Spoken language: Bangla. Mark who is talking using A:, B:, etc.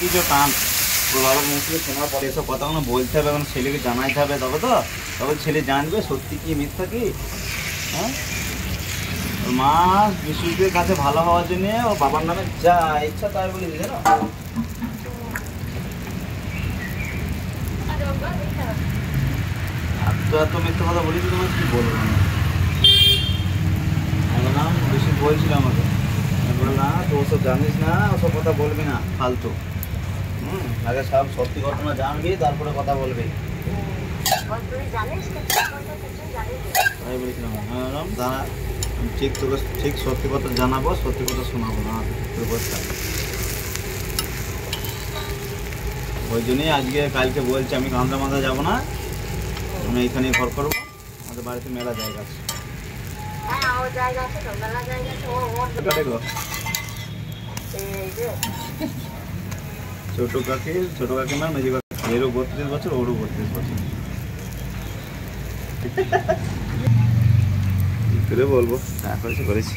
A: কিছু টান ওর বাবার মুখ থেকে শোনার পরে এসব কথাগুলো বলতে হবে, এখন ছেলেকে জানাইতে হবে, তবে ছেলে জানবে সত্যি কি মিথ্যা কি। হ্যাঁ, ওর মা বিশ্বজিতের কাছে ভালো হওয়ার জন্য ওর বাবার নামে যা ইচ্ছা তাই বলে দিয়েছে না। এত মিথ্যা কথা বলেছি, তোমার কি বলবো না, বেশি বলছিল আমাকে, বললো না তো ওসব জানিস না, ওসব কথা বলবি না ফালতু। আগে সব সত্যি ঘটনা জানবি তারপরে কথা বলবি। তাই বলেছিলাম, দাঁড়া ঠিক তোকে ঠিক সত্যি কথা জানাবো, সত্যি কথা শোনাবো না ব্যবস্থা। ওই জন্যই আজকে কালকে বলছি আমি কান্দা মাথা যাবো না, আমি এইখানে ঘর করবো, আমাদের বাড়িতে মেলা জায়গা আছে। ছোট কাকিমার মেজি কাকি, এরও 32 বছর, ওরও 32 বছর। কি করে বলবো, করেছি।